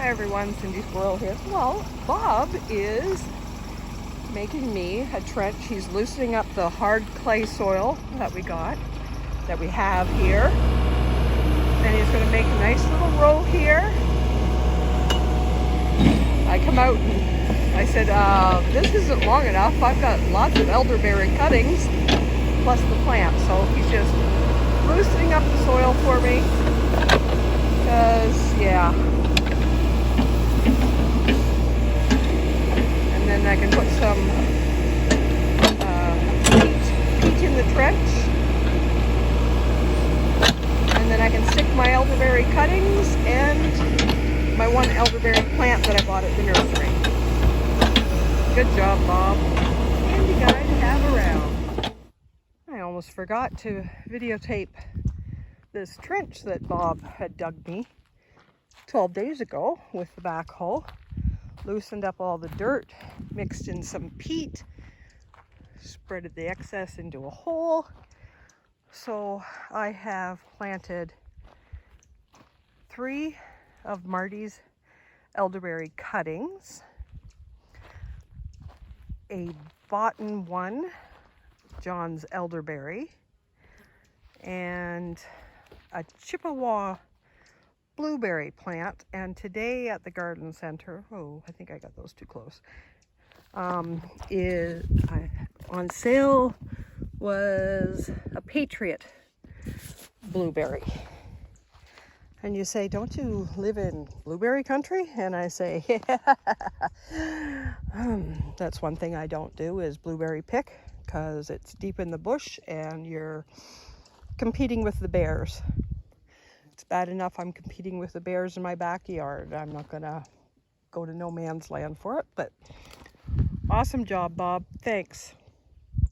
Hi everyone, Cindy Squirrel here. Well, Bob is making me a trench. He's loosening up the hard clay soil that we have here. And he's going to make a nice little row here. I come out and I said, this isn't long enough. I've got lots of elderberry cuttings plus the plant. So he's just loosening up the soil for me. Because, yeah. And then I can put some peat in the trench. And then I can stick my elderberry cuttings and my one elderberry plant that I bought at the nursery. Good job, Bob. Handy guy to have around. I almost forgot to videotape this trench that Bob had dug me 12 days ago with the backhoe. Loosened up all the dirt, mixed in some peat, spreaded the excess into a hole. So I have planted 3 of Marty's elderberry cuttings, a boughten one, John's elderberry, and a Chippewa blueberry plant. And today at the garden center, I think I got those too close, on sale was a Patriot blueberry. And you say, don't you live in blueberry country? And I say, yeah. That's one thing I don't do is blueberry pick, because it's deep in the bush and you're competing with the bears. It's bad enough I'm competing with the bears in my backyard. I'm not gonna go to no man's land for it, but awesome job, Bob. Thanks.